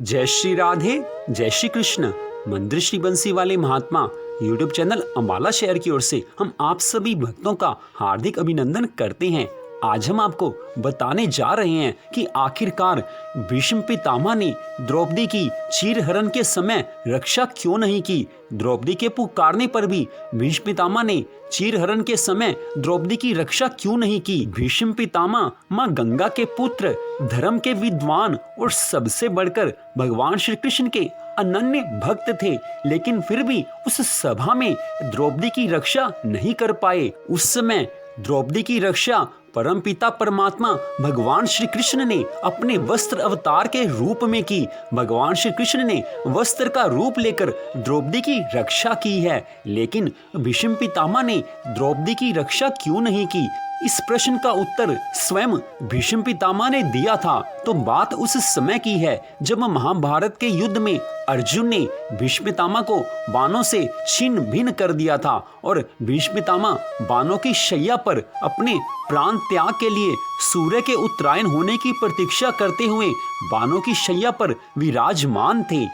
जय श्री राधे, जय श्री कृष्ण। मंदिर श्री बंसी वाले महात्मा यूट्यूब चैनल अंबाला शहर की ओर से हम आप सभी भक्तों का हार्दिक अभिनंदन करते हैं। आज हम आपको बताने जा रहे हैं कि आखिरकार भीष्म पितामह ने द्रौपदी की चीरहरण के समय रक्षा क्यों नहीं की। द्रौपदी के पुकारने पर भी भीष्म पितामह ने चीरहरण के समय द्रौपदी की रक्षा क्यों नहीं की। भीष्म पितामह मां गंगा के पुत्र, धर्म के विद्वान और सबसे बढ़कर भगवान श्री कृष्ण के अनन्य भक्त थे, लेकिन फिर भी उस सभा में द्रौपदी की रक्षा नहीं कर पाए। उस समय द्रौपदी की रक्षा परमपिता परमात्मा भगवान श्री कृष्ण ने अपने वस्त्र अवतार के रूप में की। भगवान श्री कृष्ण ने वस्त्र का रूप लेकर द्रौपदी की रक्षा की है, लेकिन भीष्म पितामह ने द्रौपदी की रक्षा क्यों नहीं की। इस प्रश्न का उत्तर स्वयं भीष्म पितामह ने दिया था। तो बात उस समय की है जब महाभारत के युद्ध में अर्जुन ने भीष्म पितामह को बाणों से छिन्न भिन्न कर दिया था और भीष्म पितामह बाणों की शैया पर अपने प्राण त्याग के लिए सूर्य के उत्तरायण होने की प्रतीक्षा करते हुए बाणों की शैया पर विराजमान थे।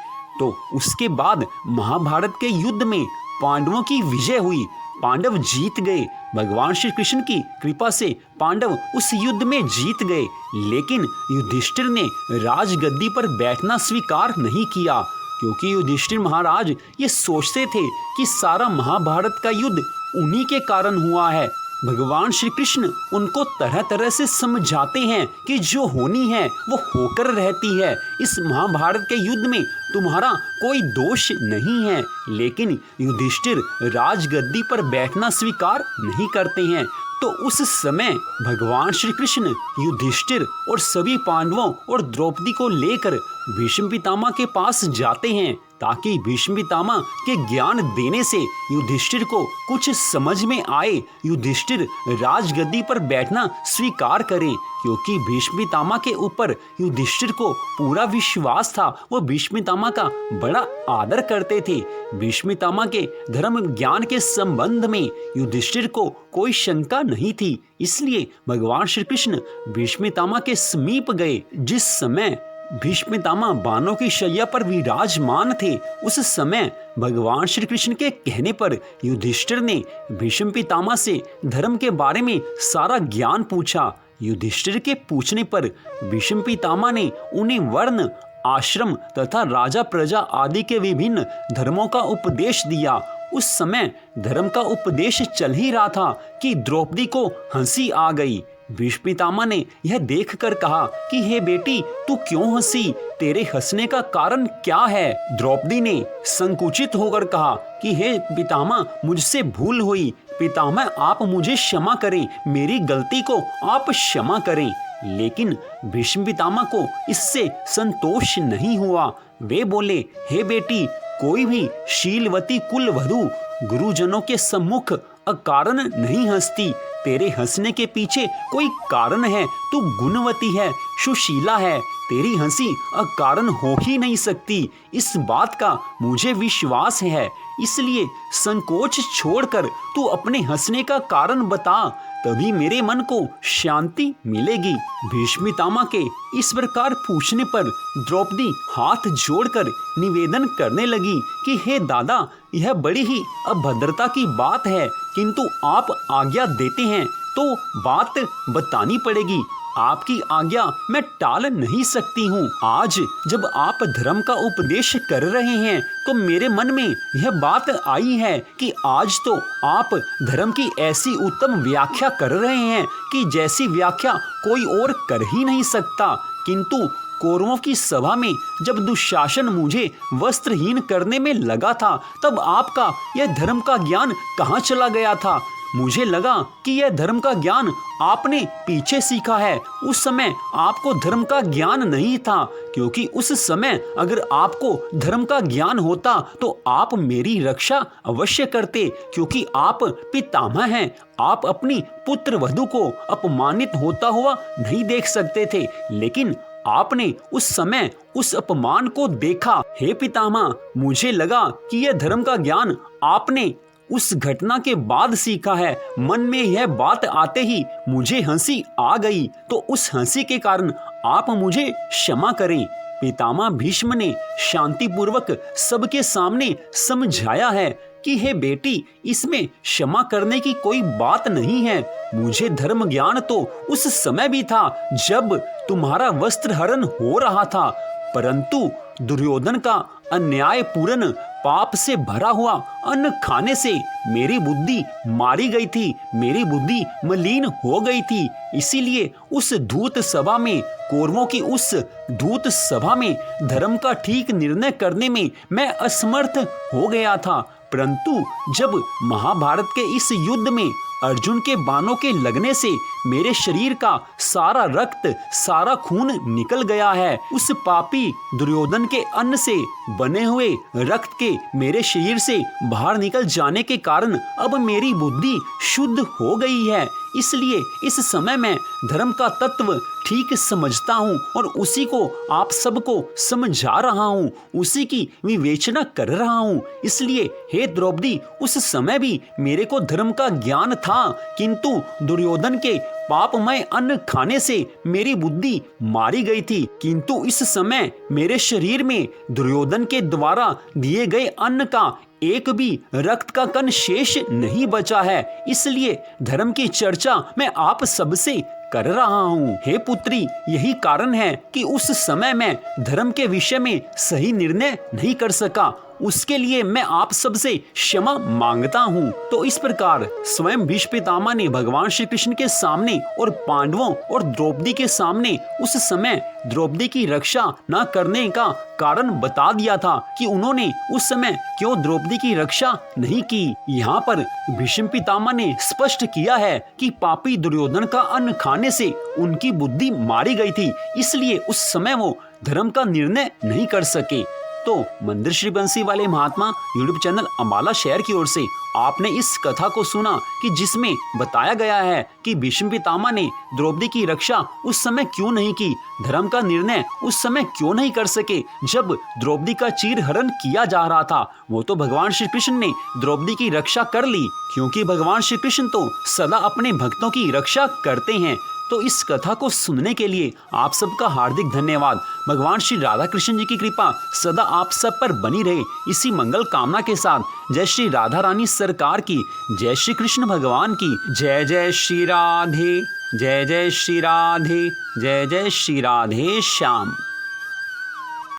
तो उसके बाद महाभारत के युद्ध में पांडवों की विजय हुई, पांडव जीत गए। भगवान श्री कृष्ण की कृपा से पांडव उस युद्ध में जीत गए, लेकिन युधिष्ठिर ने राजगद्दी पर बैठना स्वीकार नहीं किया, क्योंकि युधिष्ठिर महाराज ये सोचते थे कि सारा महाभारत का युद्ध उन्हीं के कारण हुआ है। भगवान श्री कृष्ण उनको तरह तरह से समझाते हैं कि जो होनी है वो होकर रहती है। इस महाभारत के युद्ध में तुम्हारा कोई दोष नहीं है, लेकिन युधिष्ठिर राजगद्दी पर बैठना स्वीकार नहीं करते हैं। तो उस समय भगवान श्री कृष्ण युधिष्ठिर और सभी पांडवों और द्रौपदी को लेकर भीष्म पितामह के पास जाते हैं, ताकि भीष्म पितामह के ज्ञान देने से युधिष्ठिर को कुछ समझ में आए, युधिष्ठिर राजगद्दी पर बैठना स्वीकार करें। क्योंकि भीष्म पितामह के ऊपर युधिष्ठिर को पूरा विश्वास था, वो भीष्म पितामह का बड़ा आदर करते थे। भीष्म पितामह के धर्म ज्ञान के संबंध में युधिष्ठिर को कोई शंका नहीं थी, इसलिए भगवान श्री कृष्ण भीष्म पितामह के समीप गए। जिस समय भीष्म पितामह बाणों की शैया पर विराजमान थे, उस समय भगवान श्री कृष्ण के कहने पर युधिष्ठिर ने भीष्म पितामह से धर्म के बारे में सारा ज्ञान पूछा। युधिष्ठिर के पूछने पर भीष्म पितामह ने उन्हें वर्ण, आश्रम तथा राजा प्रजा आदि के विभिन्न धर्मों का उपदेश दिया। उस समय धर्म का उपदेश चल ही रहा था कि द्रौपदी को हंसी आ गई। भीष्म पितामह ने यह देखकर कहा कि हे बेटी, तू क्यों हंसी? तेरे हंसने का कारण क्या है? द्रौपदी ने संकुचित होकर कहा कि हे पितामह, मुझसे भूल हुई। पितामह, आप मुझे क्षमा करें, मेरी गलती को आप क्षमा करें। लेकिन भीष्म पितामह को इससे संतोष नहीं हुआ। वे बोले, हे बेटी, कोई भी शीलवती कुल वधू गुरुजनों के सम्मुख अकारण नहीं हंसती। तेरे हंसने के पीछे कोई कारण है। तू गुणवती है, सुशीला है, तेरी हंसी अकारण हो ही नहीं सकती। इस बात का मुझे विश्वास है, इसलिए संकोच छोड़कर तू अपने हंसने का कारण बता, तभी मेरे मन को शांति मिलेगी। भीष्म पितामह के इस प्रकार पूछने पर द्रौपदी हाथ जोड़कर निवेदन करने लगी कि हे दादा, यह बड़ी ही अभद्रता की बात है, किंतु आप आज्ञा देते हैं तो बात बतानी पड़ेगी। आपकी आज्ञा मैं टाल नहीं सकती हूँ। आज जब आप धर्म का उपदेश कर रहे हैं तो मेरे मन में यह बात आई है कि आज तो आप धर्म की ऐसी उत्तम व्याख्या कर रहे हैं कि जैसी व्याख्या कोई और कर ही नहीं सकता। किंतु कौरवों की सभा में जब दुशासन मुझे वस्त्रहीन करने में लगा था, तब आपका यह धर्म का ज्ञान कहाँ चला गया था? मुझे लगा कि यह धर्म का ज्ञान आपने पीछे सीखा है। उस समय आपको धर्म का ज्ञान नहीं था, क्योंकि उस समय अगर आपको धर्म का ज्ञान होता तो आप मेरी रक्षा अवश्य करते, क्योंकि आप पितामह हैं। आप अपनी पुत्र वधू को अपमानित होता हुआ नहीं देख सकते थे, लेकिन आपने उस समय उस अपमान को देखा। हे पितामह, मुझे लगा कि यह धर्म का ज्ञान आपने उस घटना के बाद सीखा है। मन में यह बात आते ही मुझे हंसी आ गई, तो उस हंसी के कारण आप मुझे क्षमा करें। पितामह भीष्म ने शांतिपूर्वक सबके सामने समझाया है कि हे बेटी, इसमें क्षमा करने की कोई बात नहीं है। मुझे धर्म ज्ञान तो उस समय भी था जब तुम्हारा वस्त्र हरण हो रहा था, परंतु दुर्योधन का अन्यायपूर्ण पाप से भरा हुआ अन्न खाने से मेरी बुद्धि मारी गई थी, मेरी बुद्धि मलिन हो गई थी। इसीलिए उस धूत सभा में, कौरवों की उस धूत सभा में धर्म का ठीक निर्णय करने में मैं असमर्थ हो गया था। परंतु जब महाभारत के इस युद्ध में अर्जुन के बाणों के लगने से मेरे शरीर का सारा रक्त, सारा खून निकल गया है, उस पापी दुर्योधन के अन्न से बने हुए रक्त के मेरे शरीर से बाहर निकल जाने के कारण अब मेरी बुद्धि शुद्ध हो गई है। इसलिए इस समय मैं धर्म का तत्व ठीक समझता हूँ और उसी को आप सबको समझा रहा हूँ, उसी की विवेचना कर रहा हूँ। इसलिए हे द्रौपदी, उस समय भी मेरे को धर्म का ज्ञान था, किंतु दुर्योधन के पापमय अन्न खाने से मेरी बुद्धि मारी गई थी। किंतु इस समय मेरे शरीर में दुर्योधन के द्वारा दिए गए अन्न का एक भी रक्त का कण शेष नहीं बचा है। इसलिए धर्म की चर्चा मैं आप सबसे कर रहा हूँ। हे पुत्री, यही कारण है कि उस समय मैं धर्म के विषय में सही निर्णय नहीं कर सका। उसके लिए मैं आप सबसे क्षमा मांगता हूँ। तो इस प्रकार स्वयं भीष्म पितामह ने भगवान श्री कृष्ण के सामने और पांडवों और द्रौपदी के सामने उस समय द्रौपदी की रक्षा न करने का कारण बता दिया था कि उन्होंने उस समय क्यों द्रौपदी की रक्षा नहीं की। यहाँ पर भीष्म पितामह ने स्पष्ट किया है कि पापी दुर्योधन का अन्न खाने से उनकी बुद्धि मारी गई थी, इसलिए उस समय वो धर्म का निर्णय नहीं कर सके। तो मंदिर श्री बंसी वाले महात्मा यूट्यूब चैनल अंबाला शहर की ओर से आपने इस कथा को सुना कि जिसमें बताया गया है कि भीष्म पितामह ने द्रौपदी की रक्षा उस समय क्यों नहीं की, धर्म का निर्णय उस समय क्यों नहीं कर सके जब द्रौपदी का चीर हरण किया जा रहा था। वो तो भगवान श्री कृष्ण ने द्रौपदी की रक्षा कर ली, क्योंकि भगवान श्री कृष्ण तो सदा अपने भक्तों की रक्षा करते हैं। तो इस कथा को सुनने के लिए आप सबका हार्दिक धन्यवाद। भगवान श्री राधा कृष्ण जी की कृपा सदा आप सब पर बनी रहे, इसी मंगल कामना के साथ जय श्री राधा रानी सरकार की, जय श्री कृष्ण भगवान की, जय जय श्री राधे, जय जय श्री राधे, जय जय श्री राधे श्याम।